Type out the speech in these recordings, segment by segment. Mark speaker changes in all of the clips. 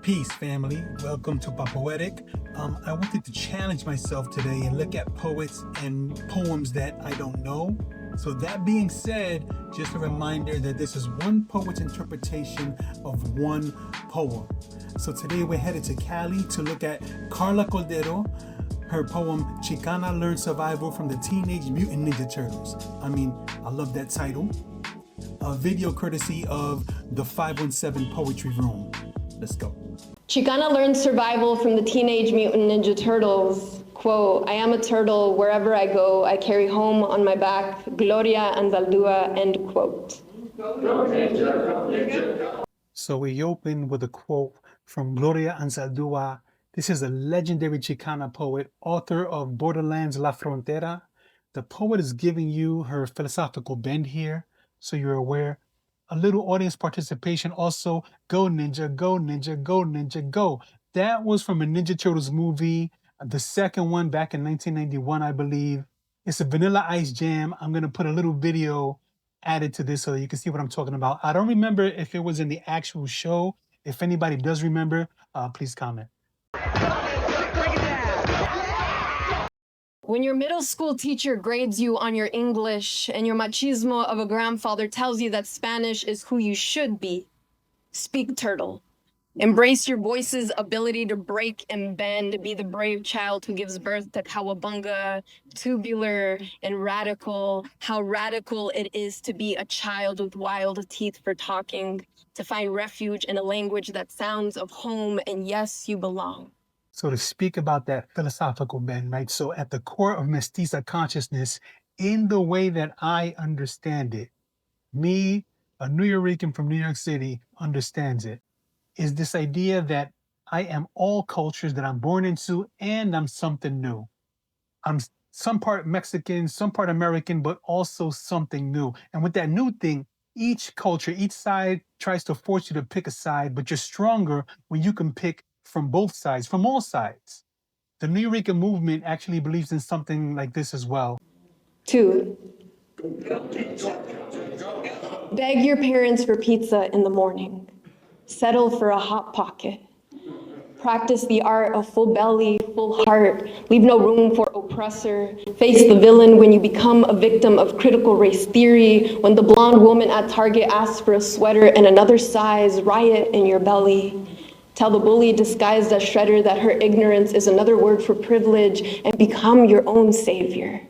Speaker 1: Peace, family. Welcome to Poetic. I wanted to challenge myself today and look at poets and poems that I don't know. So that being said, just a reminder that this is one poet's interpretation of one poem. So today we're headed to Cali to look at Karla Cordero. Her poem Chicana learned survival from the Teenage Mutant Ninja Turtles. I love that title. A video courtesy of the 517 Poetry Room. Let's go.
Speaker 2: Chicana learned survival from the Teenage Mutant Ninja Turtles. Quote, I am a turtle, wherever I go, I carry home on my back, Gloria and Zaldúa, end quote.
Speaker 1: So we open with a quote from Gloria Anzaldúa. This is a legendary Chicana poet, author of Borderlands La Frontera. The poet is giving you her philosophical bend here, so you're aware. A little audience participation also. Go Ninja, go Ninja, go Ninja, go. That was from a Ninja Turtles movie, the second one back in 1991, I believe. It's a Vanilla Ice jam. I'm going to put a little video added to this so that you can see what I'm talking about. I don't remember if it was in the actual show. If anybody does remember, please comment.
Speaker 2: When your middle school teacher grades you on your English and your machismo of a grandfather tells you that Spanish is who you should be, speak turtle. Embrace your voice's ability to break and bend, be the brave child who gives birth to cowabunga, tubular and radical. How radical it is to be a child with wild teeth for talking, to find refuge in a language that sounds of home, and yes, you belong.
Speaker 1: So to speak about that philosophical bend, right? So at the core of mestiza consciousness, in the way that I understand it, me, a New Yorican from New York City, understands it, is this idea that I am all cultures that I'm born into and I'm something new. I'm some part Mexican, some part American, but also something new. And with that new thing, each culture, each side tries to force you to pick a side, but you're stronger when you can pick from both sides, from all sides. The New Eureka movement actually believes in something like this as well.
Speaker 2: 2. Beg your parents for pizza in the morning. Settle for a hot pocket. Practice the art of full belly, full heart. Leave no room for oppressor. Face the villain when you become a victim of critical race theory. When the blonde woman at Target asks for a sweater and another size, riot in your belly. Tell the bully disguised as shredder that her ignorance is another word for privilege, and become your own savior.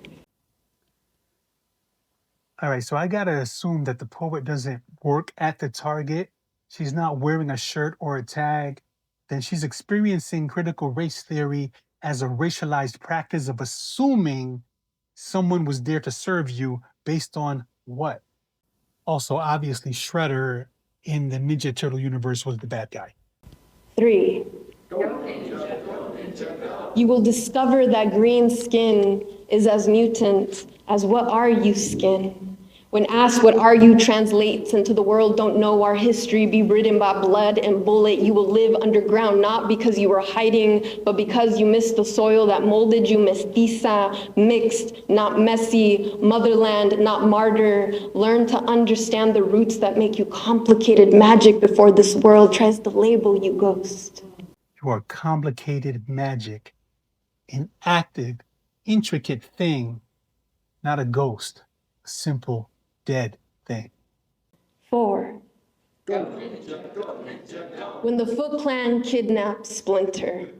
Speaker 1: All right, so I gotta assume that the poet doesn't work at the Target. She's not wearing a shirt or a tag. Then she's experiencing critical race theory as a racialized practice of assuming someone was there to serve you based on what? Also, obviously, Shredder in the Ninja Turtle universe was the bad guy.
Speaker 2: 3. You will discover that green skin is as mutant as what are you skin. When asked what are you translates into the world don't know our history, be ridden by blood and bullet. You will live underground, not because you were hiding, but because you missed the soil that molded you. Mestiza, mixed, not messy, motherland, not martyr. Learn to understand the roots that make you complicated magic before this world tries to label you ghost.
Speaker 1: You are complicated magic, an active, intricate thing, not a ghost, a simple, dead thing.
Speaker 2: 4. When the Foot Clan kidnaps Splinter,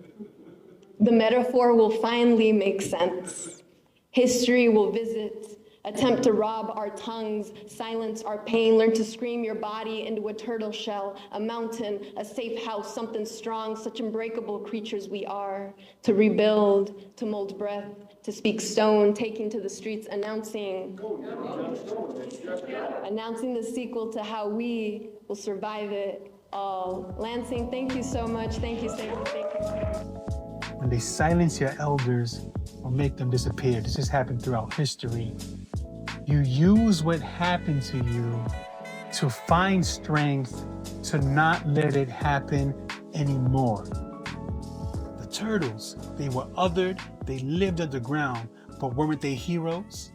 Speaker 2: the metaphor will finally make sense. History will visit, attempt to rob our tongues, silence our pain, learn to scream your body into a turtle shell, a mountain, a safe house, something strong, such unbreakable creatures we are, to rebuild, to mold breath, to speak stone, taking to the streets, announcing the sequel to how we will survive it all. Lansing, thank you so much. Thank you.
Speaker 1: When they silence your elders or make them disappear, this has happened throughout history. You use what happened to you to find strength to not let it happen anymore. The turtles, they were othered, they lived underground, but weren't they heroes?